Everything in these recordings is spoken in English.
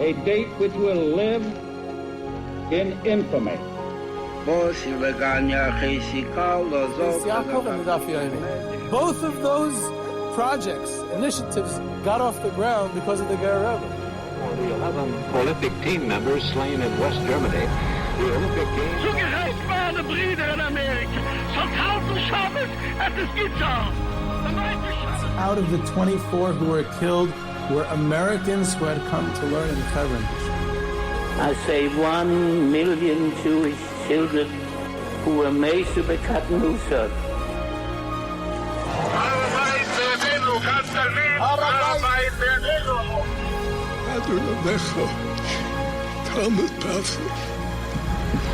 A date which will live in infamy. Both of those projects, initiatives, got off the ground because of the Ger. For the 11 Olympic team members slain in West Germany, the Olympic Games... Zugerecht waren Brüder in Amerika. So 1000 Shabbos at this guitar. Out of the 24 who were killed were Americans who had come to learn in Hebron. I say 1 million Jewish children who were made to be cut loose.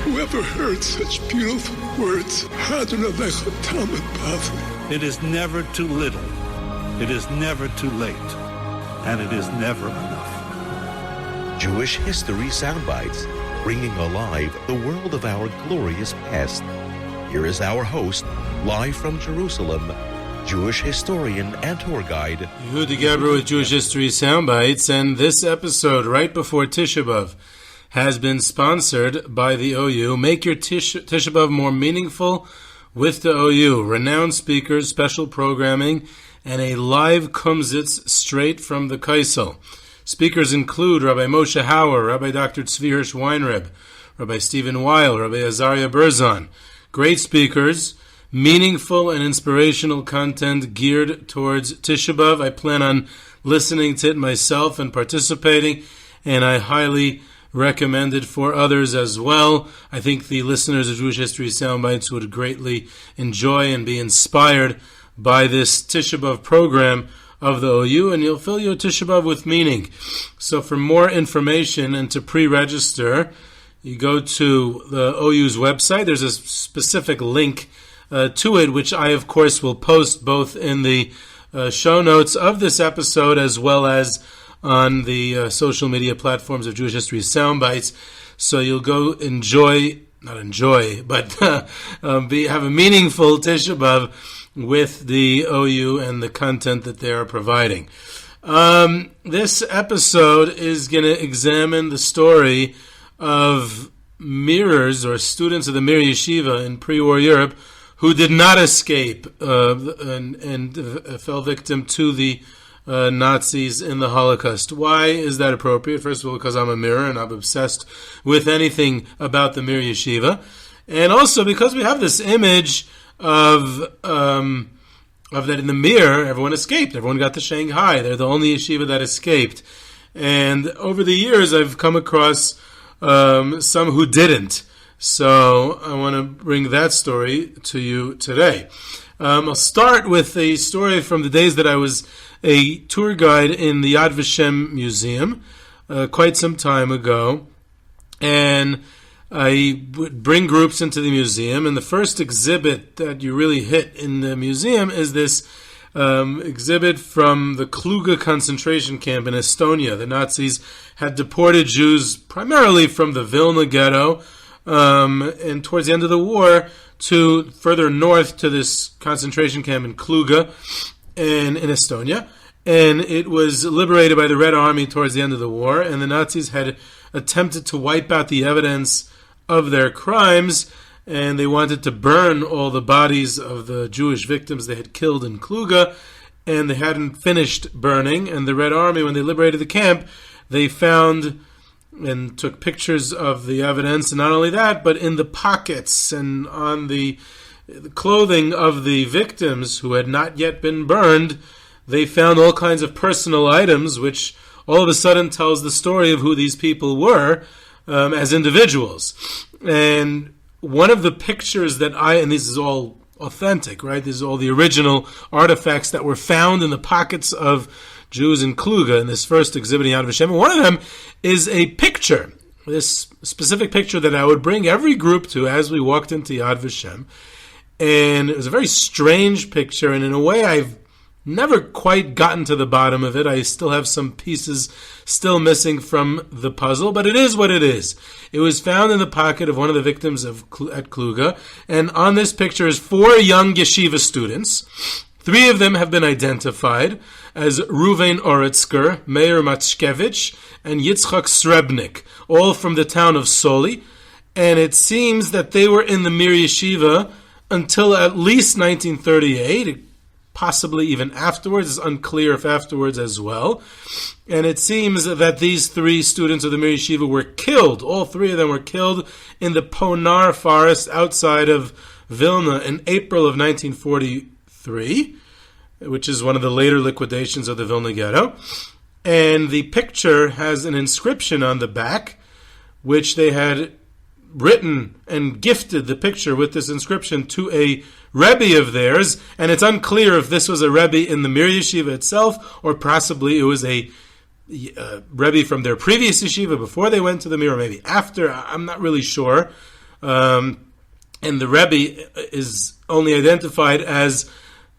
Whoever heard such beautiful words? It is never too little. It is never too late. And it is never enough. Jewish History Soundbites, bringing alive the world of our glorious past. Here is our host, live from Jerusalem, Jewish historian and tour guide, Yehuda Gebru with Jewish History Soundbites, and this episode, right before Tisha B'Av, has been sponsored by the OU. Make your Tisha B'Av more meaningful with the OU. Renowned speakers, special programming, and a live kumsitz straight from the Kaisel. Speakers include Rabbi Moshe Hauer, Rabbi Dr. Tzvi Hirsch Weinreb, Rabbi Stephen Weil, Rabbi Azariah Berzon. Great speakers, meaningful and inspirational content geared towards Tisha B'Av. I plan on listening to it myself and participating, and I highly recommend it for others as well. I think the listeners of Jewish History Soundbites would greatly enjoy and be inspired by this Tisha B'Av program of the OU, and you'll fill your Tisha B'Av with meaning. So for more information and to pre-register, you go to the OU's website. There's a specific link to it, which I, of course, will post both in the show notes of this episode as well as on the social media platforms of Jewish History Soundbites. So you'll go have a meaningful Tisha B'Av with the OU and the content that they are providing. This episode is going to examine the story of Mirrers, or students of the Mir Yeshiva in pre-war Europe, who did not escape and fell victim to the Nazis in the Holocaust. Why is that appropriate? First of all, because I'm a mirror and I'm obsessed with anything about the Mir Yeshiva, and also because we have this image of that in the Mir, everyone escaped. Everyone got to Shanghai. They're the only yeshiva that escaped. And over the years, I've come across some who didn't. So I want to bring that story to you today. I'll start with a story from the days that I was a tour guide in the Yad Vashem Museum quite some time ago. And I would bring groups into the museum, and the first exhibit that you really hit in the museum is this exhibit from the Kluge concentration camp in Estonia. The Nazis had deported Jews primarily from the Vilna ghetto, and towards the end of the war to further north to this concentration camp in Kluge and in Estonia. And it was liberated by the Red Army towards the end of the war, and the Nazis had attempted to wipe out the evidence of their crimes, and they wanted to burn all the bodies of the Jewish victims they had killed in Kluge, and they hadn't finished burning. And the Red Army, when they liberated the camp, they found and took pictures of the evidence, and not only that, but in the pockets and on the clothing of the victims who had not yet been burned, they found all kinds of personal items, which all of a sudden tells the story of who these people were as individuals. And one of the pictures that and this is all authentic, right? These are all the original artifacts that were found in the pockets of Jews in Kluge in this first exhibit in Yad Vashem. And one of them is a picture, this specific picture that I would bring every group to as we walked into Yad Vashem. And it was a very strange picture, and in a way I've never quite gotten to the bottom of it. I still have some pieces still missing from the puzzle, but it is what it is. It was found in the pocket of one of the victims at Kluge, and on this picture is 4 young yeshiva students 3 of them have been identified as Ruven Oritzker, Meir Matschkevich, and Yitzchak Srebnik, all from the town of Soli. And it seems that they were in the Mir Yeshiva until at least 1938, possibly even afterwards. It's unclear if afterwards as well. And it seems that these 3 students of the Mir Yeshiva were killed. All 3 of them were killed in the Ponar forest outside of Vilna in April of 1943, which is one of the later liquidations of the Vilna ghetto. And the picture has an inscription on the back, which they had written and gifted the picture with this inscription to a Rebbe of theirs, and it's unclear if this was a Rebbe in the Mir Yeshiva itself, or possibly it was a Rebbe from their previous yeshiva before they went to the Mir, or maybe after. I'm not really sure. And the Rebbe is only identified as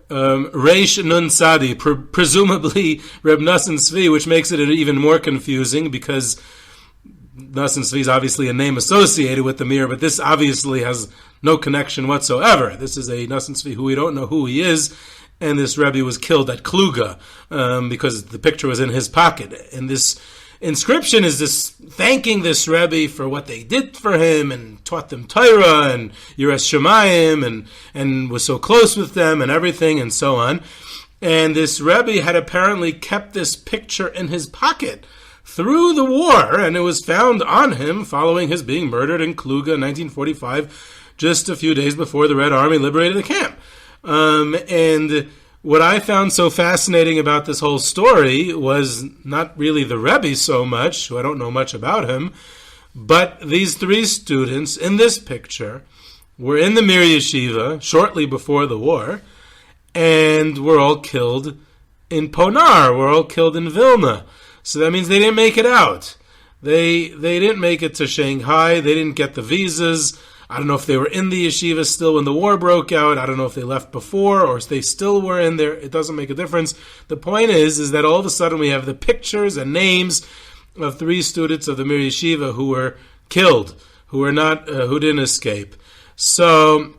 Reish Nun Sadi, presumably Reb Nassim Tzvi, which makes it even more confusing because Nassim Tzvi is obviously a name associated with the Mir, but this obviously has no connection whatsoever. This is a Nassim Tzvi who we don't know who he is, and this Rebbe was killed at Kluga because the picture was in his pocket. And this inscription is this thanking this Rebbe for what they did for him and taught them Torah and Yiras Shemayim and was so close with them and everything and so on. And this Rebbe had apparently kept this picture in his pocket through the war, and it was found on him following his being murdered in Kluga in 1945, just a few days before the Red Army liberated the camp. And what I found so fascinating about this whole story was not really the Rebbe so much, who I don't know much about him, but these 3 students in this picture were in the Mir Yeshiva shortly before the war, and were all killed in Ponar, were all killed in Vilna. So that means they didn't make it out. They didn't make it to Shanghai. They didn't get the visas. I don't know if they were in the yeshiva still when the war broke out. I don't know if they left before or if they still were in there. It doesn't make a difference. The point is that all of a sudden we have the pictures and names of 3 students of the Mir Yeshiva who were killed, who didn't escape. So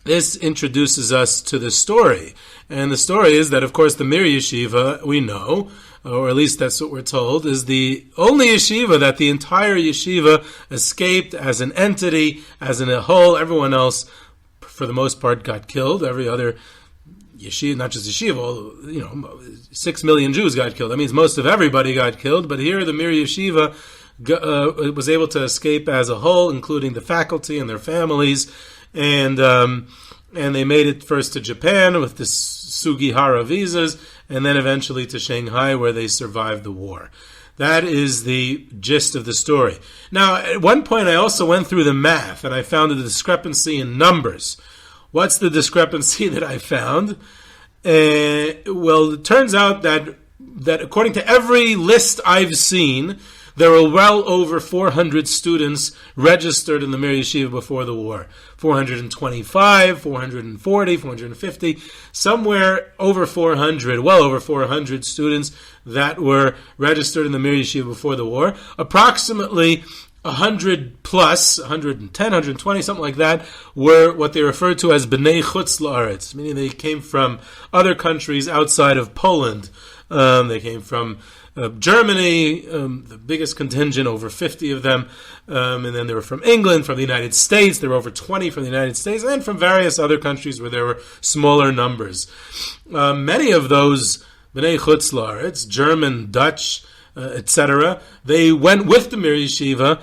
this introduces us to the story. And the story is that, of course, the Mir Yeshiva, we know, or at least that's what we're told, is the only yeshiva that the entire yeshiva escaped as an entity, as in a whole. Everyone else, for the most part, got killed. Every other yeshiva, not just yeshiva, 6 million Jews got killed. That means most of everybody got killed. But here the Mir Yeshiva was able to escape as a whole, including the faculty and their families. And they made it first to Japan with the Sugihara visas, and then eventually to Shanghai, where they survived the war. That is the gist of the story. Now, at one point I also went through the math, and I found a discrepancy in numbers. What's the discrepancy that I found? Well, it turns out that according to every list I've seen, there were well over 400 students registered in the Mir Yeshiva before the war. 425, 440, 450, somewhere over 400, well over 400 students that were registered in the Mir Yeshiva before the war. Approximately 100 plus, 110, 120, something like that, were what they refer to as B'nai Chutz La'aretz, meaning they came from other countries outside of Poland. They came from Germany, the biggest contingent, over 50 of them, and then they were from England, from the United States. There were over 20 from the United States, and from various other countries where there were smaller numbers. Many of those B'nai Chutz La'aretz, German, Dutch, etc., they went with the Mir Yeshiva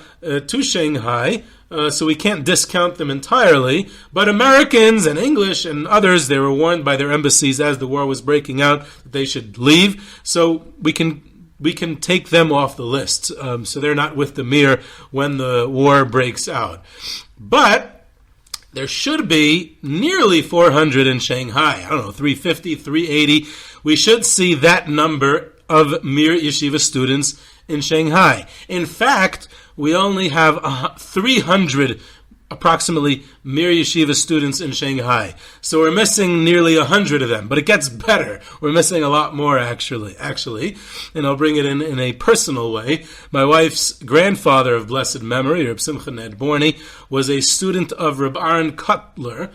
to Shanghai, so we can't discount them entirely. But Americans and English and others, they were warned by their embassies as the war was breaking out that they should leave. So we can take them off the list. So they're not with the Mir when the war breaks out. But there should be nearly 400 in Shanghai. I don't know, 350, 380. We should see that number of Mir Yeshiva students in Shanghai. In fact, we only have 300 approximately Mir Yeshiva students in Shanghai. So we're missing nearly 100 of them, but it gets better. We're missing a lot more actually. And I'll bring it in a personal way. My wife's grandfather of blessed memory, Reb Simcha Nedborny, was a student of Reb Aaron Kotler,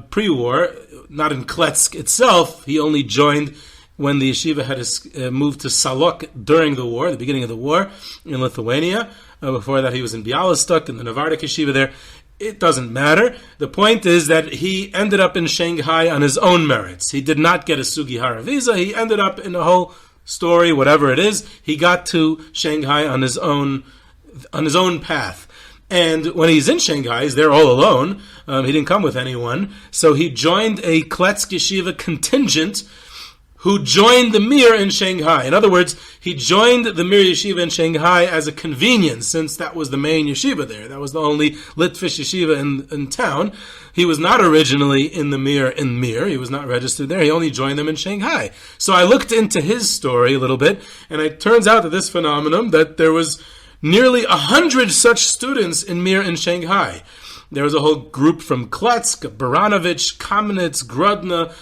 pre-war, not in Kletsk itself. He only joined when the yeshiva had moved to Salok during the war, the beginning of the war in Lithuania. Before that, he was in Bialystok in the Novardik yeshiva there. It doesn't matter. The point is that he ended up in Shanghai on his own merits. He did not get a Sugihara visa. He ended up in a whole story, whatever it is. He got to Shanghai on his own path. And when he's in Shanghai, he's there all alone. He didn't come with anyone. So he joined a Kletsk yeshiva contingent who joined the Mir in Shanghai. In other words, he joined the Mir Yeshiva in Shanghai as a convenience, since that was the main yeshiva there. That was the only Litvish yeshiva in town. He was not originally in the Mir in Mir. He was not registered there. He only joined them in Shanghai. So I looked into his story a little bit, and it turns out that this phenomenon, that there was nearly 100 such students in Mir in Shanghai. There was a whole group from Kletsk, Baranovich, Kamenetz, Grodno,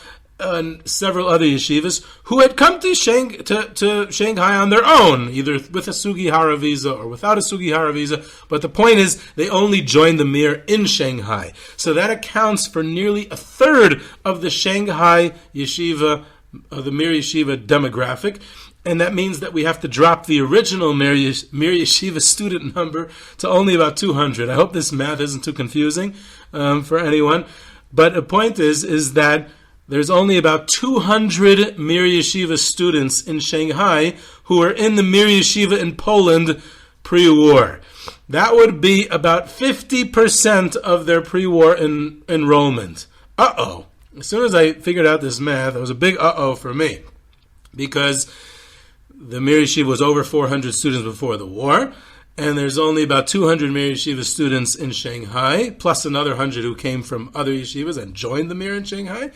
and several other yeshivas who had come to Shanghai on their own, either with a Sugihara visa or without a Sugihara visa. But the point is, they only joined the Mir in Shanghai. So that accounts for nearly a third of the Shanghai yeshiva, the Mir Yeshiva demographic. And that means that we have to drop the original Mir Yeshiva student number to only about 200. I hope this math isn't too confusing for anyone. But the point is that there's only about 200 Mir Yeshiva students in Shanghai who are in the Mir Yeshiva in Poland pre-war. That would be about 50% of their pre-war enrollment. Uh-oh. As soon as I figured out this math, it was a big uh-oh for me. Because the Mir Yeshiva was over 400 students before the war, and there's only about 200 Mir Yeshiva students in Shanghai, plus another 100 who came from other yeshivas and joined the Mir in Shanghai.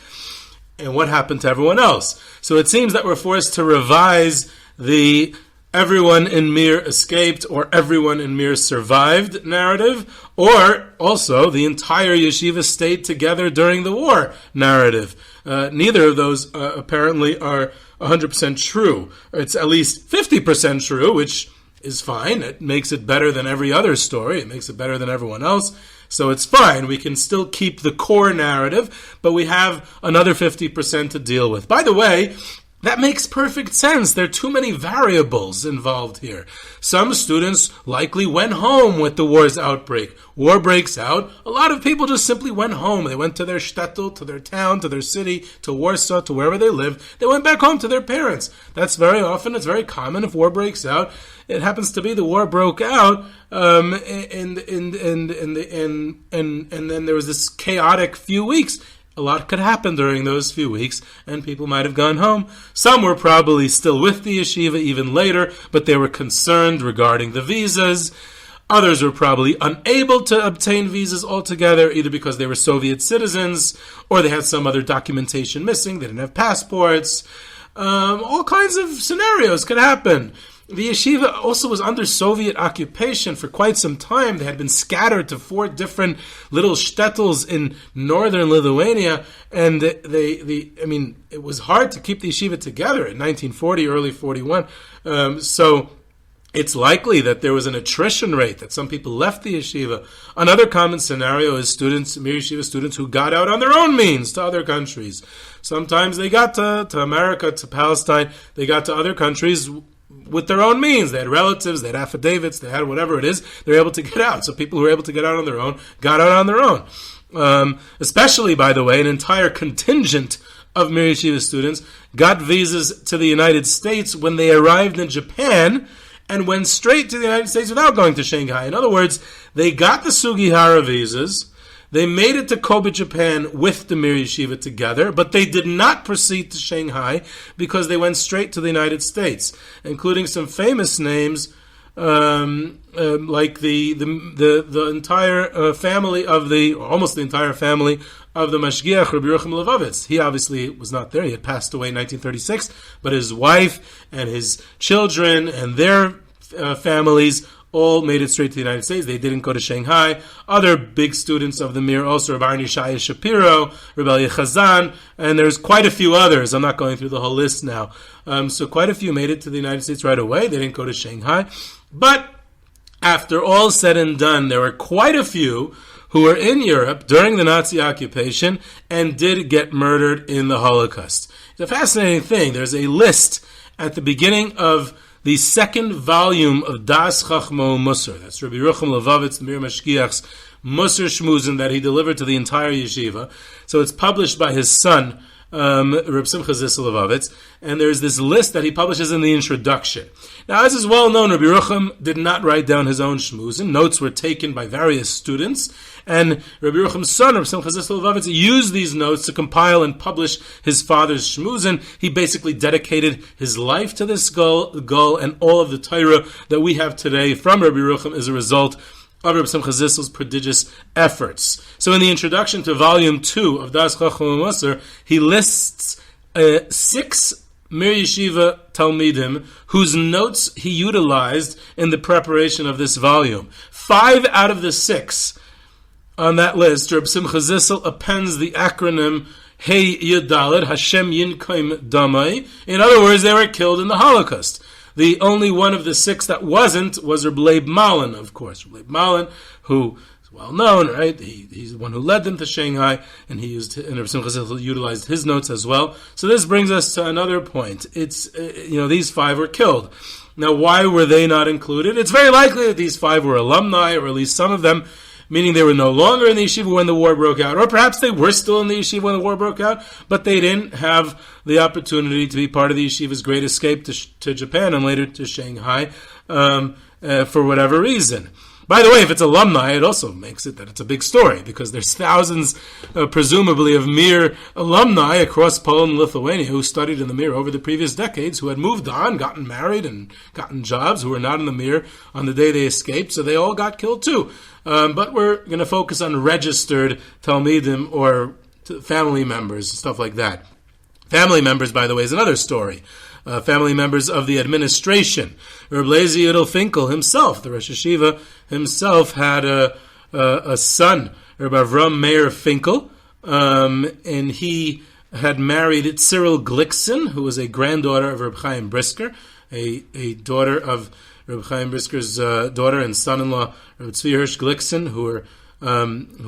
And what happened to everyone else? So it seems that we're forced to revise the everyone in Mir escaped or everyone in Mir survived narrative, or also the entire yeshiva stayed together during the war narrative. Neither of those apparently are 100% true. It's at least 50% true, which is fine. It makes it better than every other story. It makes it better than everyone else. So it's fine. We can still keep the core narrative, but we have another 50% to deal with. By the way, that makes perfect sense. There are too many variables involved here. Some students likely went home with the war's outbreak. War breaks out. A lot of people just simply went home. They went to their shtetl, to their town, to their city, to Warsaw, to wherever they live. They went back home to their parents. That's very often, it's very common if war breaks out. It happens to be the war broke out, and then there was this chaotic few weeks. A lot could happen during those few weeks, and people might have gone home. Some were probably still with the yeshiva even later, but they were concerned regarding the visas. Others were probably unable to obtain visas altogether, either because they were Soviet citizens, or they had some other documentation missing, they didn't have passports. All kinds of scenarios could happen. The yeshiva also was under Soviet occupation for quite some time. They had been scattered to 4 different little shtetls in northern Lithuania, and it was hard to keep the yeshiva together in 1940, early 41. So it's likely that there was an attrition rate, that some people left the yeshiva. Another common scenario is students, Mir Yeshiva students, who got out on their own means to other countries. Sometimes they got to America, to Palestine. They got to other countries with their own means. They had relatives, they had affidavits, they had whatever it is. They were able to get out. So people who were able to get out on their own got out on their own. Especially, by the way, an entire contingent of Mir Yeshiva students got visas to the United States when they arrived in Japan and went straight to the United States without going to Shanghai. In other words, they got the Sugihara visas, they made it to Kobe, Japan with the Mir Yeshiva together, but they did not proceed to Shanghai because they went straight to the United States, including some famous names like the entire family of almost the entire family of the mashgiach, Rav Yerucham Levovitz. He obviously was not there. He had passed away in 1936, but his wife and his children and their families all made it straight to the United States. They didn't go to Shanghai. Other big students of the Mir also, Rav Arni Shapiro, Rav Elia Chazan, and there's quite a few others. I'm not going through the whole list now. So quite a few made it to the United States right away. They didn't go to Shanghai. But after all said and done, there were quite a few who were in Europe during the Nazi occupation and did get murdered in the Holocaust. It's a fascinating thing. There's a list at the beginning of the second volume of Das Chachmo Musar. That's Rav Yerucham Levovitz, the Mir Mashgiach's Musar Shmuzin that he delivered to the entire yeshiva. So it's published by his son, Reb Simcha Zissel Levovitz, and there's this list that he publishes in the introduction. Now, as is well known, Rabbi Yerucham did not write down his own shmuzin. Notes were taken by various students, and Rabbi Yerucham's son, Reb Simcha Zissel Levovitz, used these notes to compile and publish his father's shmuzin. He basically dedicated his life to this goal, and all of the Torah that we have today from Rabbi Yerucham is a result of Reb Simcha Zissel's prodigious efforts. So in the introduction to Volume 2 of Das Chacham Musar, he lists 6 Mir Yeshiva Talmidim whose notes he utilized in the preparation of this volume. 5 out of the 6 on that list, Reb Simcha Zissel appends the acronym Hey Yudalad, Hashem Yinkaim Damai. In other words, they were killed in the Holocaust. The only one of the 6 that wasn't was Reb Leib Malin, of course. Reb Leib Malin, who is well known, right? He's the one who led them to Shanghai, and Reb Simcha Zissel utilized his notes as well. So this brings us to another point. It's these 5 were killed. Now, why were they not included? It's very likely that these 5 were alumni, or at least some of them, meaning they were no longer in the yeshiva when the war broke out, or perhaps they were still in the yeshiva when the war broke out, but they didn't have the opportunity to be part of the yeshiva's great escape to Japan and later to Shanghai for whatever reason. By the way, if it's alumni, it also makes it that it's a big story, because there's thousands, presumably, of Mir alumni across Poland and Lithuania who studied in the Mir over the previous decades, who had moved on, gotten married, and gotten jobs, who were not in the Mir on the day they escaped, so they all got killed too. But we're going to focus on registered Talmidim or family members, stuff like that. Family members, by the way, is another story. Family members of the administration. Reb Lezer Yudel Finkel himself, the Rosh Yeshiva himself, had a son, Reb Avram Meir Finkel, and he had married Cyril Glickson, who was a granddaughter of Reb Chaim Brisker, a daughter of Reb Chaim Brisker's daughter and son-in-law, Reb Tzvi Hirsch Glickson, who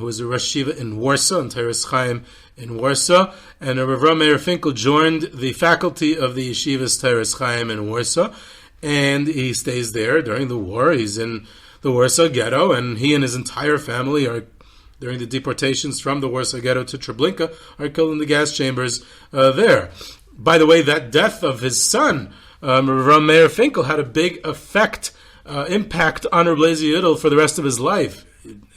was a Rosh Yeshiva in Warsaw, in Teres Chaim in Warsaw, and Reb Avram Meir Finkel joined the faculty of the Yeshiva's Teres Chaim in Warsaw, and he stays there during the war. He's in the Warsaw ghetto, and he and his entire family are, during the deportations from the Warsaw ghetto to Treblinka, are killed in the gas chambers there. By the way, that death of his son, Rav Meir Finkel, had a big impact on Reb Lezer Yudel for the rest of his life.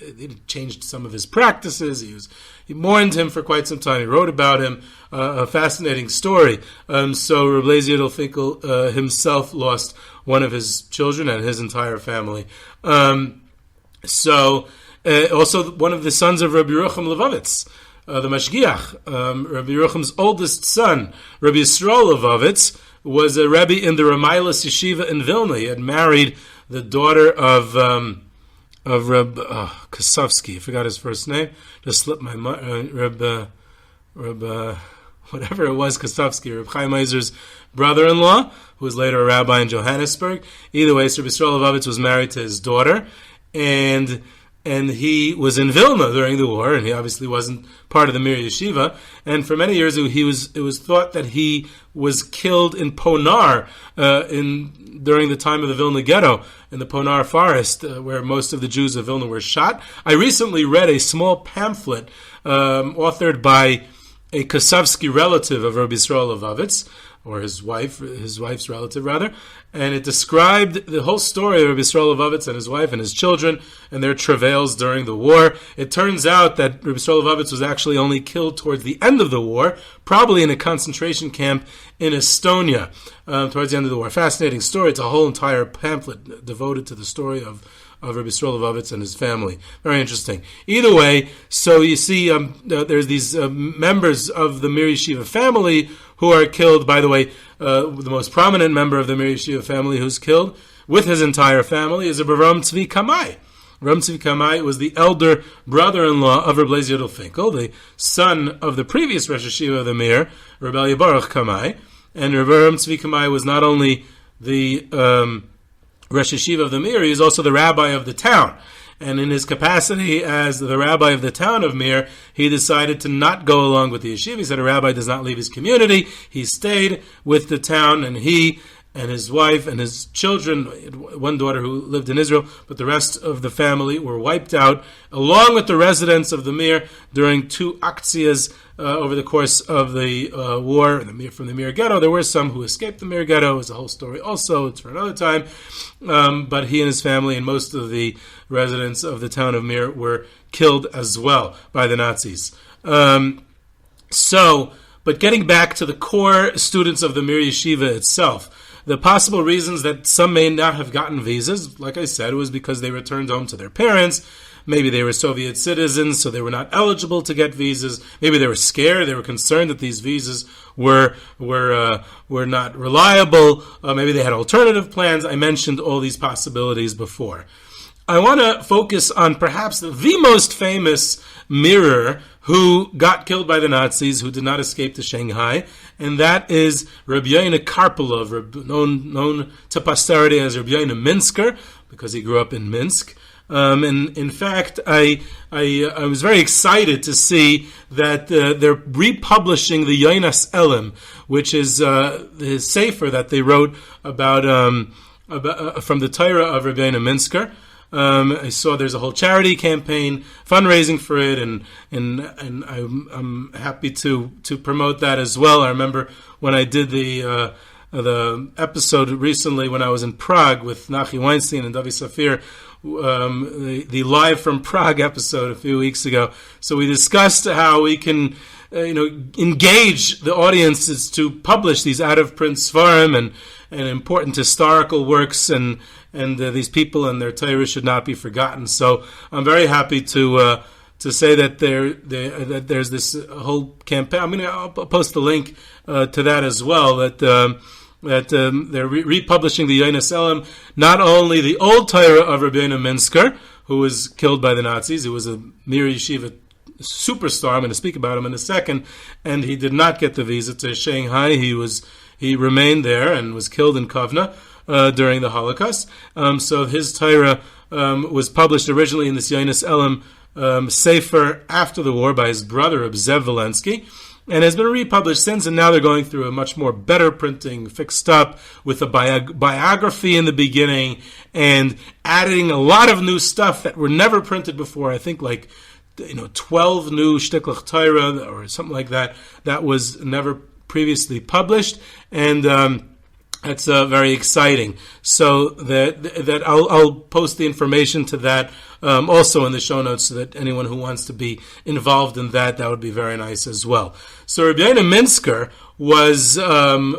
It changed some of his practices. He mourned him for quite some time. He wrote about him, a fascinating story. So Reb Lezer Yudel Finkel himself lost one of his children and his entire family. Also one of the sons of Rav Yerucham Levovitz, the mashgiach, Rabbi Yerucham's oldest son, Rabbi Yisrael Levovitz, was a Rebbe in the Ramailas Yeshiva in Vilna. He had married the daughter of Reb Kosovsky. I forgot his first name. Just slipped my mind. Reb whatever it was, Kosovsky, Reb Chaim Eiser's brother-in-law, who was later a rabbi in Johannesburg. Either way, Rabbi Yisrael Levovitz was married to his daughter, and he was in Vilna during the war, and he obviously wasn't part of the Mir Yeshiva. And for many years, it was thought that he was killed in Ponar during the time of the Vilna ghetto, in the Ponar forest, where most of the Jews of Vilna were shot. I recently read a small pamphlet authored by a Kosovsky relative of Rabbi Yisrael Levovitz, or his wife's relative rather, and it described the whole story of Rabbi Yisrael Levovitz and his wife and his children and their travails during the war. It turns out that Rabbi Yisrael Levovitz was actually only killed towards the end of the war, probably in a concentration camp in Estonia, towards the end of the war. Fascinating story. It's a whole entire pamphlet devoted to the story of Rabbi Yisrael Levovitz and his family. Very interesting. Either way, so you see there's these members of the Mir Yeshiva family who are killed. By the way, the most prominent member of the Mir Yeshiva family who's killed with his entire family is Ram Tzvi Kamai. Ram Tzvi Kamai was the elder brother-in-law of Reb Lezer Yudel Finkel, the son of the previous Rosh Yeshiva of the Mir, Reb Baruch Kamai. And Ram Tzvi Kamai was not only the Rosh Yeshiva of the Mir, he is also the rabbi of the town. And in his capacity as the rabbi of the town of Mir, he decided to not go along with the yeshiva. He said a rabbi does not leave his community. He stayed with the town, and he and his wife and his children, one daughter who lived in Israel, but the rest of the family were wiped out, along with the residents of the Mir during 2 aktsias over the course of the war from the Mir ghetto. There were some who escaped the Mir ghetto. It's a whole story also. It's for another time. But he and his family and most of the residents of the town of Mir were killed as well by the Nazis. But getting back to the core students of the Mir Yeshiva itself, the possible reasons that some may not have gotten visas, like I said, was because they returned home to their parents. Maybe they were Soviet citizens, so they were not eligible to get visas. Maybe they were scared. They were concerned that these visas were not reliable. Maybe they had alternative plans. I mentioned all these possibilities before. I want to focus on perhaps the most famous mirror who got killed by the Nazis, who did not escape to Shanghai, and that is Rav Yona Karpilov, known to posterity as Rav Yona Minsker, because he grew up in Minsk. And in fact, I was very excited to see that they're republishing the Yonas Elim, which is the sefer that they wrote about from the Torah of Rav Yona Minsker. I saw there's a whole charity campaign, fundraising for it, and I'm happy to promote that as well. I remember when I did the episode recently when I was in Prague with Nachi Weinstein and Davi Safir, the live from Prague episode a few weeks ago. So we discussed how we can engage the audiences to publish these out-of-print svarim and important historical works, and these people and their Torah should not be forgotten. So I'm very happy to say that that there's this whole campaign. I'll post the link to that as well. That they're republishing the Yonas Elim, not only the old Torah of Rav Yona Minsker, who was killed by the Nazis, who was a Mir Yeshiva superstar. I'm going to speak about him in a second, and he did not get the visa to Shanghai. He remained there and was killed in Kovno during the Holocaust. So his Torah was published originally in this Yonas Elim sefer after the war by his brother Zev Volensky, and has been republished since, and now they're going through a much more better printing, fixed up, with a biography in the beginning, and adding a lot of new stuff that were never printed before. I think 12 new shtiklach Torah, or something like that, that was never previously published, and that's very exciting. So that I'll post the information to that also in the show notes, so that anyone who wants to be involved in that would be very nice as well. So Rav Yona Minsker was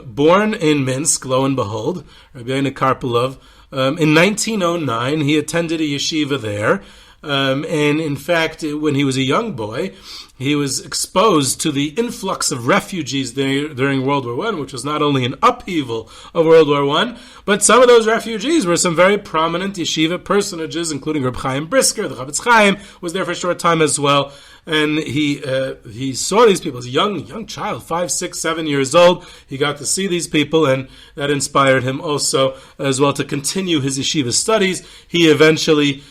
born in Minsk, lo and behold, Rav Yona Karpilov. In 1909, he attended a yeshiva there. And in fact, when he was a young boy, he was exposed to the influx of refugees during World War I, which was not only an upheaval of World War I, but some of those refugees were some very prominent yeshiva personages, including Reb Chaim Brisker. The Chavetz Chaim was there for a short time as well. And he saw these people as a young child, 5, 6, 7 years old. He got to see these people, and that inspired him also as well to continue his yeshiva studies. He eventually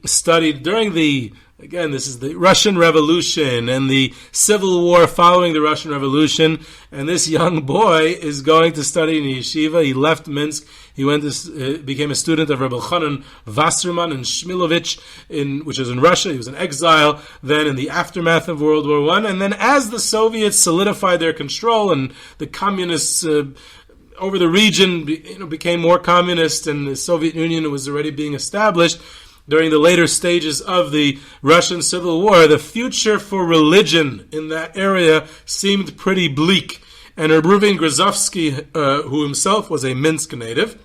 studied during this is the Russian Revolution and the Civil War following the Russian Revolution. And this young boy is going to study in yeshiva. He left Minsk. He became a student of Rabbi Elchanan, Wasserman, and Shmilovich, which is in Russia. He was in exile then in the aftermath of World War I. And then as the Soviets solidified their control and the communists over the region became more communist, and the Soviet Union was already being established, during the later stages of the Russian Civil War, the future for religion in that area seemed pretty bleak. And Reuven Grozovsky, who himself was a Minsk native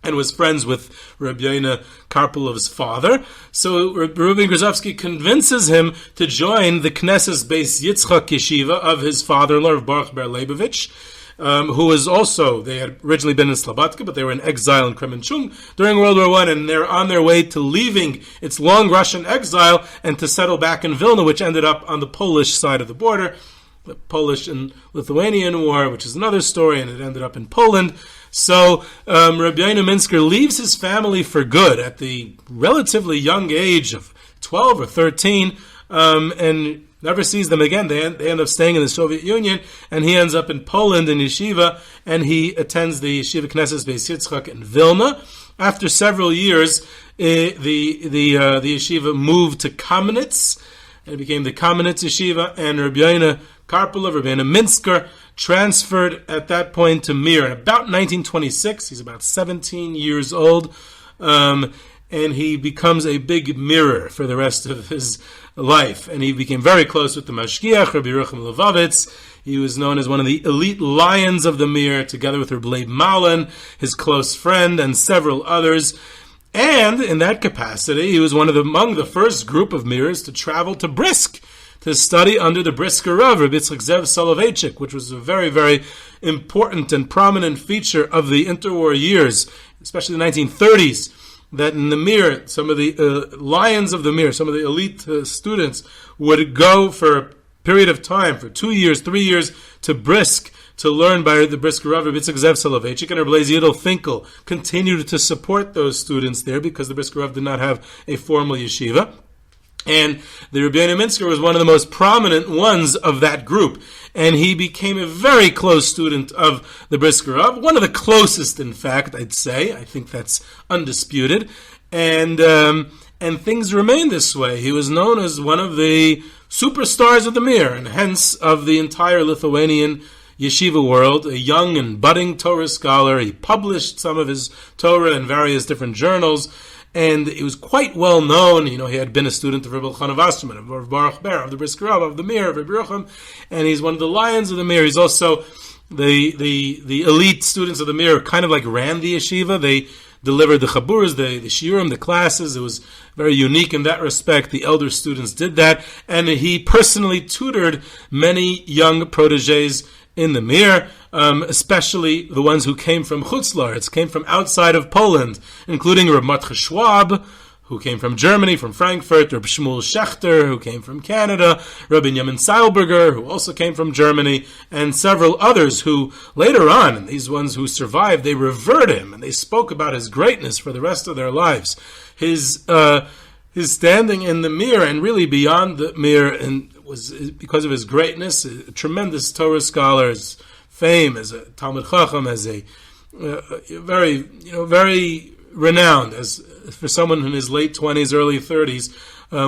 and was friends with Rav Yona Karpilov's father, so Reuven Grozovsky convinces him to join the Knesset's Beis Yitzchak Yeshiva of his father-in-law, Rav Baruch ber Leibowitz, who was also, they had originally been in Slobodka, but they were in exile in Kremenchug during World War I, and they're on their way to leaving its long Russian exile and to settle back in Vilna, which ended up on the Polish side of the border, the Polish and Lithuanian War, which is another story, and it ended up in Poland. So Rabbi Yona Minsker leaves his family for good at the relatively young age of 12 or 13, and never sees them again. They end up staying in the Soviet Union, and he ends up in Poland in yeshiva, and he attends the Yeshiva Knesset Beis Yitzchak in Vilna. After several years, the yeshiva moved to Kamenetz, and it became the Kamenetz Yeshiva, and Rabbi Yona Karpilov, Rabbi Yona Minsker, transferred at that point to Mir. In about 1926, he's about 17 years old, and he becomes a big mirror for the rest of his life. And he became very close with the mashgiach, Rav Yerucham Levovitz. He was known as one of the elite lions of the Mir, together with Reb Leib Malin, his close friend, and several others. And in that capacity, he was among the first group of Mirrors to travel to Brisk, to study under the Brisker Rav, Rav Yitzchak Soloveitchik, which was a very, very important and prominent feature of the interwar years, especially the 1930s, that in the Mir, some of the lions of the Mir, some of the elite students would go for a period of time, for 2 years, 3 years, to Brisk, to learn by the Brisker Rav, Rav Yitzchak Soloveitchik, and Reb Yidel Finkel continued to support those students there because the Brisker Rav did not have a formal yeshiva. And the Rabbi Yona Minsker was one of the most prominent ones of that group. And he became a very close student of the Brisker Rav, one of the closest, in fact, I'd say. I think that's undisputed. And things remained this way. He was known as one of the superstars of the Mir, and hence of the entire Lithuanian yeshiva world, a young and budding Torah scholar. He published some of his Torah in various different journals, and he was quite well known. You know, he had been a student of Rabbi Elchanan of Wasserman, of Baruch, of the Brisker Rav, of the Mir, of Rav Yerucham, and he's one of the lions of the Mir. He's also the elite students of the Mir, kind of like ran the yeshiva. They delivered the chaburas, the shiurim, the classes. It was very unique in that respect. The elder students did that, and he personally tutored many young proteges in the Mir, especially the ones who came from Chutz La'aretz, came from outside of Poland, including Reb Matcha Schwab, who came from Germany, from Frankfurt, Reb Shmuel Schechter, who came from Canada, Reb Benjamin Seilberger, who also came from Germany, and several others who later on, and these ones who survived, they revered him, and they spoke about his greatness for the rest of their lives. His standing in the Mir, and really beyond the Mir, and was because of his greatness, a tremendous Torah scholar, his fame as a Talmud Chacham, as a very renowned, as for someone in his late 20s, early 30s,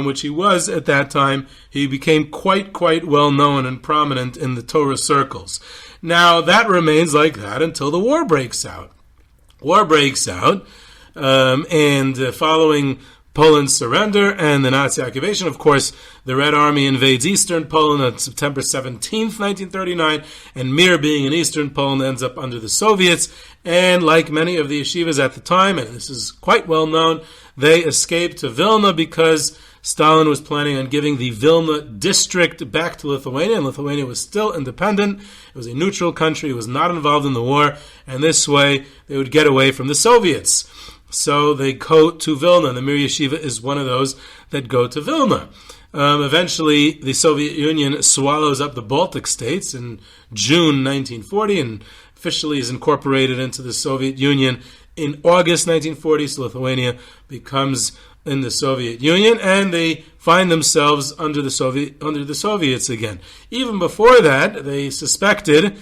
which he was at that time. He became quite well known and prominent in the Torah circles. Now that remains like that until the war breaks out. And following Poland's surrender and the Nazi occupation, of course, the Red Army invades eastern Poland on September 17th, 1939, and Mir, being in eastern Poland, ends up under the Soviets. And like many of the yeshivas at the time, and this is quite well known, they escaped to Vilna because Stalin was planning on giving the Vilna district back to Lithuania, and Lithuania was still independent. It was a neutral country. It was not involved in the war, and this way they would get away from the Soviets. So they go to Vilna. The Mir Yeshiva is one of those that go to Vilna. Eventually, the Soviet Union swallows up the Baltic states in June 1940 and officially is incorporated into the Soviet Union in August 1940. So Lithuania becomes in the Soviet Union, and they find themselves under the Soviets again. Even before that, they suspected,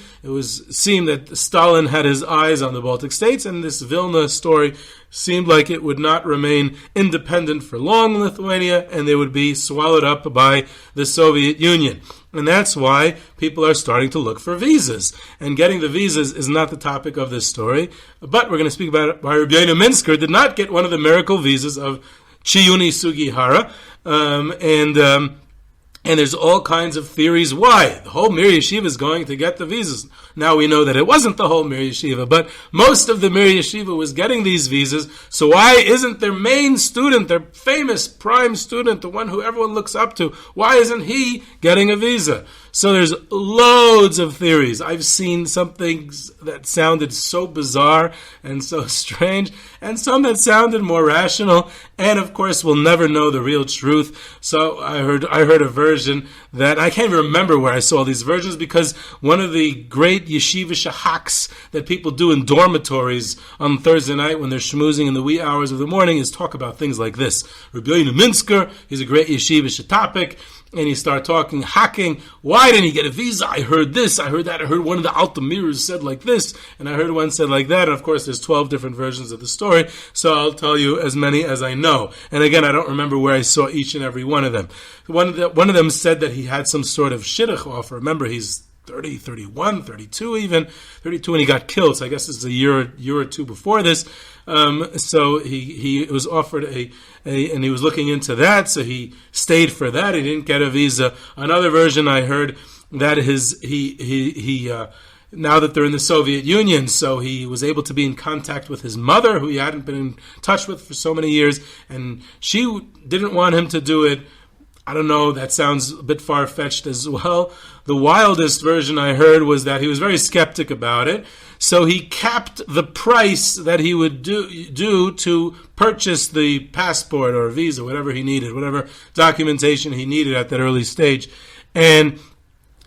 seemed that Stalin had his eyes on the Baltic states, and this Vilna story seemed like it would not remain independent for long in Lithuania, and they would be swallowed up by the Soviet Union. And that's why people are starting to look for visas. And getting the visas is not the topic of this story, but we're going to speak about it. Rabbi Yona Minsker did not get one of the miracle visas of Chiyuni Sugihara, and there's all kinds of theories why. The whole Mir Yeshiva is going to get the visas. Now we know that it wasn't the whole Mir Yeshiva, but most of the Mir Yeshiva was getting these visas, so why isn't their main student, their famous prime student, the one who everyone looks up to, why isn't he getting a visa? So there's loads of theories. I've seen some things that sounded so bizarre and so strange, and some that sounded more rational, and of course we'll never know the real truth. So I heard a version that, I can't even remember where I saw these versions, because one of the great yeshiva shahaks that people do in dormitories on Thursday night when they're schmoozing in the wee hours of the morning is talk about things like this. Rav Yona Minsker, he's a great yeshiva topic, and you start talking, hacking, why didn't he get a visa? I heard this, I heard that, I heard one of the Alta Mirrors said like this, and I heard one said like that, and of course there's 12 different versions of the story, so I'll tell you as many as I know. And again, I don't remember where I saw each and every one of them. One of them said that he had some sort of shidduch offer. Remember, he's 30, 31, 32 even, 32 when he got killed, so I guess it's a year or two before this. So he was offered and he was looking into that, so he stayed for that. He didn't get a visa. Another version I heard that now that they're in the Soviet Union, so he was able to be in contact with his mother, who he hadn't been in touch with for so many years, and she didn't want him to do it. I don't know, that sounds a bit far-fetched as well. The wildest version I heard was that he was very skeptic about it, so he capped the price that he would do to purchase the passport or visa, whatever he needed, whatever documentation he needed at that early stage. And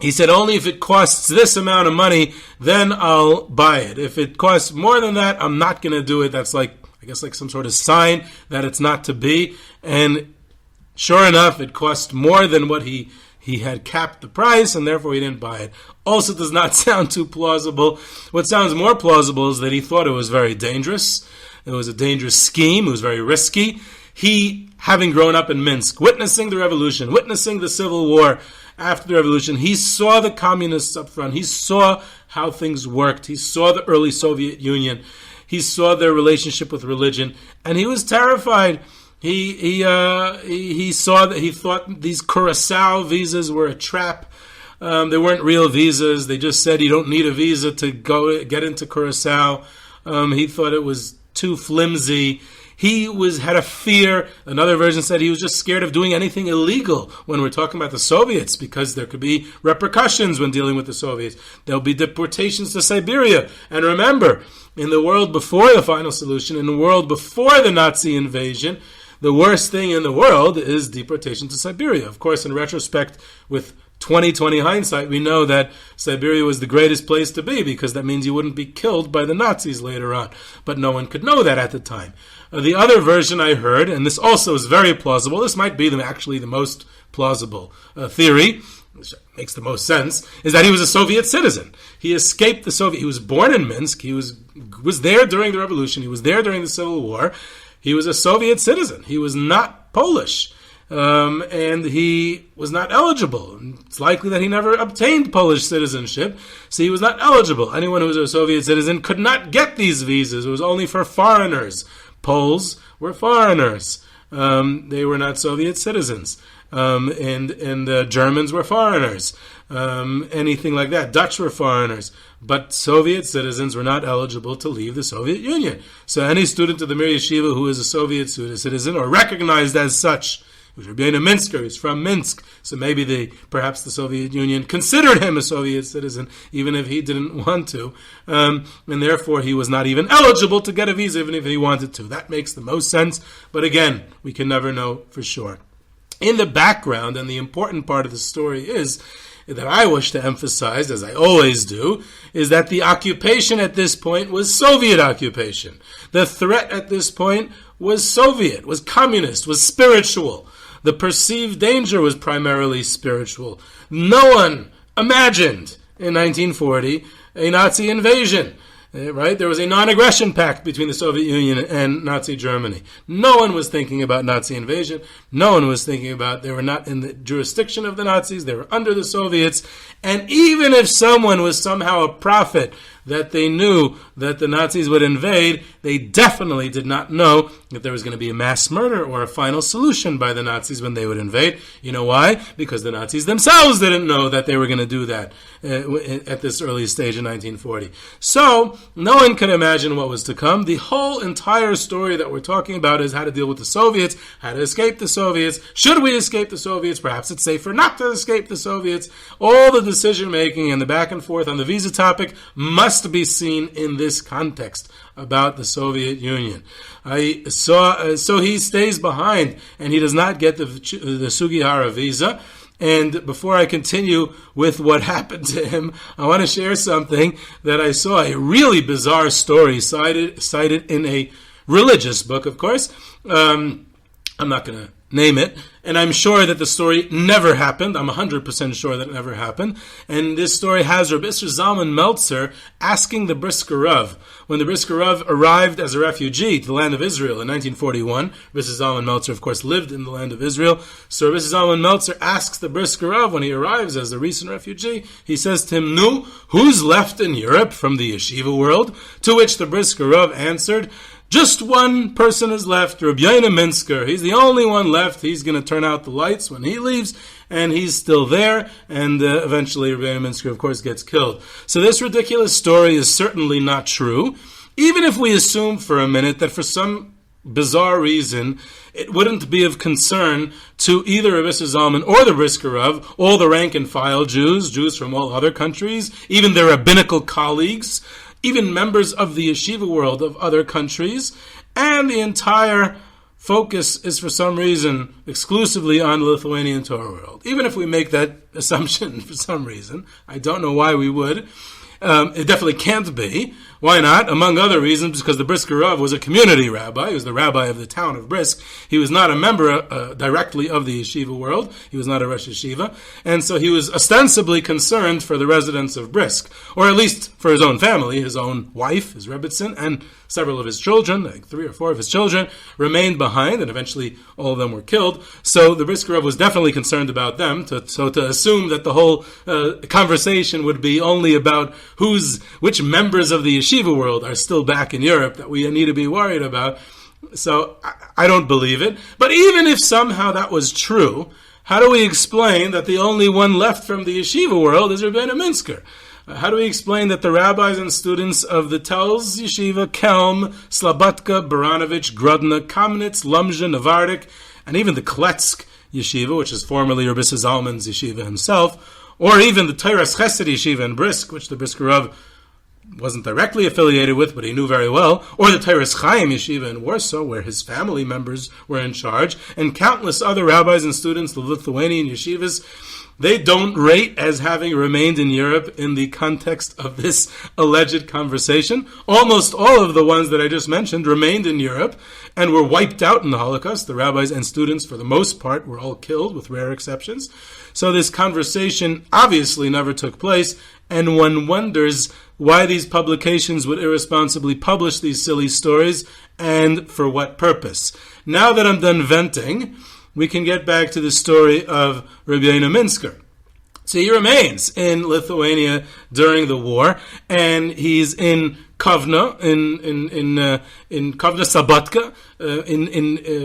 he said, only if it costs this amount of money, then I'll buy it. If it costs more than that, I'm not going to do it. That's like some sort of sign that it's not to be. And sure enough, it cost more than what he had capped the price, and therefore he didn't buy it. Also does not sound too plausible. What sounds more plausible is that he thought it was very dangerous. It was a dangerous scheme. It was very risky. He, having grown up in Minsk, witnessing the revolution, witnessing the civil war after the revolution, he saw the communists up front. He saw how things worked. He saw the early Soviet Union. He saw their relationship with religion, and he was terrified. He saw that he thought these Curacao visas were a trap. They weren't real visas. They just said you don't need a visa to get into Curacao. He thought it was too flimsy. He had a fear. Another version said he was just scared of doing anything illegal when we're talking about the Soviets, because there could be repercussions when dealing with the Soviets. There'll be deportations to Siberia. And remember, in the world before the final solution, in the world before the Nazi invasion, the worst thing in the world is deportation to Siberia. Of course, in retrospect, with 20/20 hindsight, we know that Siberia was the greatest place to be, because that means you wouldn't be killed by the Nazis later on. But no one could know that at the time. The other version I heard, and this also is very plausible, this might be actually the most plausible theory, which makes the most sense, is that he was a Soviet citizen. He escaped the Soviet. He was born in Minsk. He was there during the revolution. He was there during the Civil War. He was a Soviet citizen. He was not Polish. And he was not eligible. It's likely that he never obtained Polish citizenship, so he was not eligible. Anyone who was a Soviet citizen could not get these visas. It was only for foreigners. Poles were foreigners. They were not Soviet citizens. And Germans were foreigners. Anything like that. Dutch were foreigners. But Soviet citizens were not eligible to leave the Soviet Union. So any student of the Mir Yeshiva who is a Soviet citizen or recognized as such, he was Rav Yona Minsker, he's from Minsk, so maybe perhaps the Soviet Union considered him a Soviet citizen, even if he didn't want to, and therefore he was not even eligible to get a visa, even if he wanted to. That makes the most sense, but again, we can never know for sure. In the background, and the important part of the story is, that I wish to emphasize, as I always do, is that the occupation at this point was Soviet occupation. The threat at this point was Soviet, was communist, was spiritual. The perceived danger was primarily spiritual. No one imagined in 1940 a Nazi invasion. Right? There was a non-aggression pact between the Soviet Union and Nazi Germany. No one was thinking about Nazi invasion. No one was thinking about, they were not in the jurisdiction of the Nazis. They were under the Soviets. And even if someone was somehow a prophet that they knew that the Nazis would invade, they definitely did not know that there was going to be a mass murder or a final solution by the Nazis when they would invade. You know why? Because the Nazis themselves didn't know that they were going to do that at this early stage in 1940. So, no one could imagine what was to come. The whole entire story that we're talking about is how to deal with the Soviets, how to escape the Soviets. Should we escape the Soviets? Perhaps it's safer not to escape the Soviets. All the decision-making and the back and forth on the visa topic must be seen in this context about the Soviet Union. So he stays behind, and he does not get the Sugihara visa. And before I continue with what happened to him, I want to share something that I saw, a really bizarre story cited in a religious book, of course. I'm not going to name it. And I'm sure that the story never happened. I'm 100% sure that it never happened. And this story has Rabbi Zalman Meltzer asking the Brisker Rav. When the Brisker Rav arrived as a refugee to the land of Israel in 1941, Rabbi Zalman Meltzer, of course, lived in the land of Israel. So Rabbi Zalman Meltzer asks the Brisker Rav when he arrives as a recent refugee, he says to him, "Nu, who's left in Europe from the yeshiva world?" To which the Brisker Rav answered, "Just one person is left, Rav Yona Minsker. He's the only one left. He's going to turn out the lights when he leaves, and he's still there." And eventually, Rav Yona Minsker, of course, gets killed. So this ridiculous story is certainly not true. Even if we assume for a minute that for some bizarre reason, it wouldn't be of concern to either Rabbi Zalman or the Brisker Rav, all the rank and file Jews from all other countries, even their rabbinical colleagues, even members of the yeshiva world of other countries, and the entire focus is for some reason exclusively on the Lithuanian Torah world. Even if we make that assumption for some reason, I don't know why we would. It definitely can't be. Why not? Among other reasons, because the Brisker Rav was a community rabbi. He was the rabbi of the town of Brisk. He was not a member directly of the yeshiva world. He was not a Rosh Yeshiva. And so he was ostensibly concerned for the residents of Brisk, or at least for his own family. His own wife, his Rebbitzin, and several of his children, like 3 or 4 of his children, remained behind, and eventually all of them were killed. So the Brisker Rav was definitely concerned about them. So to assume that the whole conversation would be only about which members of the yeshiva world are still back in Europe that we need to be worried about, so I don't believe it. But even if somehow that was true, how do we explain that the only one left from the yeshiva world is Rabbeinu Minsker? How do we explain that the rabbis and students of the Telz Yeshiva, Kelm, Slobodka, Baranovich, Grodno, Kamenetz, Lumzha, Navardik, and even the Kletsk Yeshiva, which is formerly Rabbi Zalman's yeshiva himself, or even the Torah's Chesed Yeshiva in Brisk, which the Brisker Rav wasn't directly affiliated with, but he knew very well, or the Torah's Chaim Yeshiva in Warsaw, where his family members were in charge, and countless other rabbis and students of Lithuanian yeshivas, they don't rate as having remained in Europe in the context of this alleged conversation. Almost all of the ones that I just mentioned remained in Europe and were wiped out in the Holocaust. The rabbis and students, for the most part, were all killed, with rare exceptions. So this conversation obviously never took place, and one wonders why these publications would irresponsibly publish these silly stories and for what purpose. Now that I'm done venting, we can get back to the story of Rabbi Yona Minsker. So he remains in Lithuania during the war, and he's in Kovno, in Kovno Slobodka,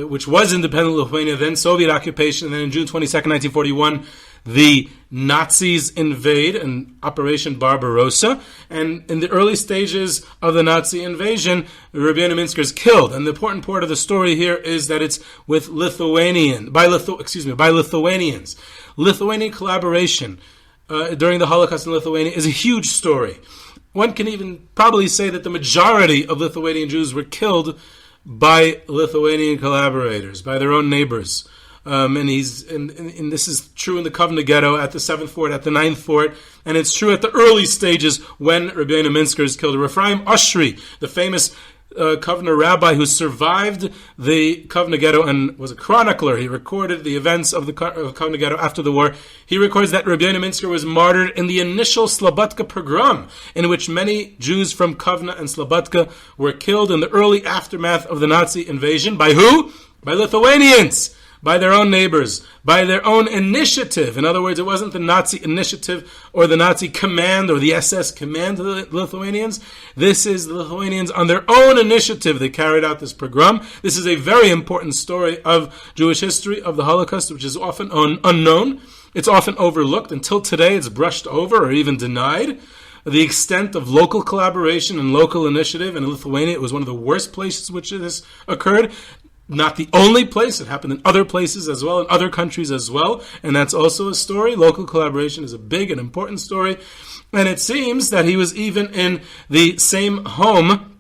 which was independent Lithuania, then Soviet occupation, and then on June 22nd, 1941, the Nazis invade in Operation Barbarossa, and in the early stages of the Nazi invasion, Rabbi Yona Minsker is killed. And the important part of the story here is that it's with by Lithuanians. Lithuanian collaboration during the Holocaust in Lithuania is a huge story. One can even probably say that the majority of Lithuanian Jews were killed by Lithuanian collaborators, by their own neighbors. And this is true in the Kovno ghetto, at the 7th fort, at the 9th fort, and it's true at the early stages when Rabbi Yona Minsker is killed. Ephraim Oshry, the famous Kovno rabbi who survived the Kovno ghetto and was a chronicler, he recorded the events of the Kovno ghetto after the war. He records that Rabbi Yona Minsker was martyred in the initial Slobodka pogrom, in which many Jews from Kovno and Slobodka were killed in the early aftermath of the Nazi invasion. By who? By Lithuanians. by their own neighbors, by their own initiative. In other words, it wasn't the Nazi initiative or the Nazi command or the SS command to the Lithuanians. This is the Lithuanians on their own initiative. They carried out this pogrom. This is a very important story of Jewish history, of the Holocaust, which is often unknown. It's often overlooked. Until today, it's brushed over or even denied. The extent of local collaboration and local initiative in Lithuania, it was one of the worst places which this occurred. Not the only place. It happened in other places as well, in other countries as well. And that's also a story. Local collaboration is a big and important story. And it seems that he was even in the same home,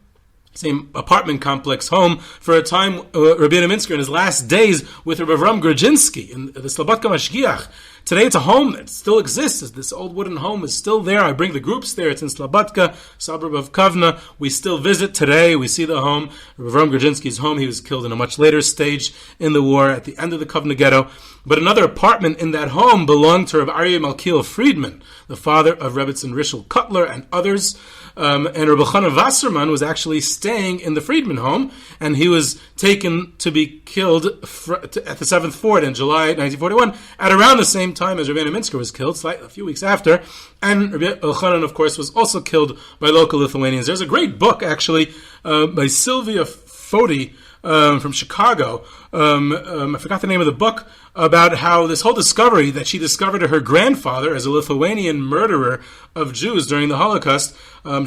same apartment complex home, for a time, Rabbeinu Minsker, in his last days with Rav Avram Grudzinski in the Slobodka Mashgiach. Today it's a home that still exists. This old wooden home is still there. I bring the groups there. It's in Slobodka, suburb of Kovno. We still visit today. We see the home, Rav Avram Grudzinski's home. He was killed in a much later stage in the war at the end of the Kovno ghetto. But another apartment in that home belonged to Rav Aryeh Malkiel Friedman, the father of Rebbetzin Rishel Cutler and others. And Rabbi Elchanan Wasserman was actually staying in the Friedman home, and he was taken to be killed at the 7th Fort in July 1941, at around the same time as Rabbeinu Minsker was killed, a few weeks after. And Rabbi Elchanan, of course, was also killed by local Lithuanians. There's a great book, actually, by Sylvia Foti from Chicago. I forgot the name of the book, about how this whole discovery that she discovered her grandfather as a Lithuanian murderer of Jews during the Holocaust.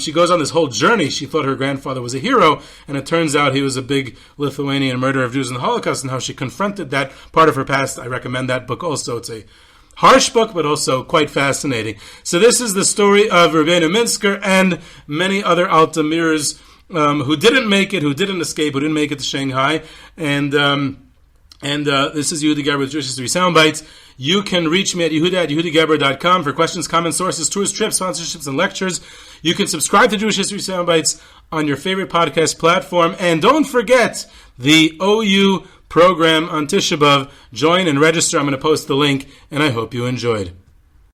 She goes on this whole journey. She thought her grandfather was a hero, and it turns out he was a big Lithuanian murderer of Jews in the Holocaust, and how she confronted that part of her past. I recommend that book also. It's a harsh book, but also quite fascinating. So this is the story of Rabbeinu Minsker and many other Alta Mirrers who didn't make it, who didn't escape, who didn't make it to Shanghai. And this is Yehuda Geber with Jewish History Soundbites. You can reach me at yehuda@yehudageber.com for questions, comments, sources, tours, trips, sponsorships, and lectures. You can subscribe to Jewish History Soundbites on your favorite podcast platform. And don't forget the OU program on Tisha B'Av. Join and register. I'm going to post the link, and I hope you enjoyed.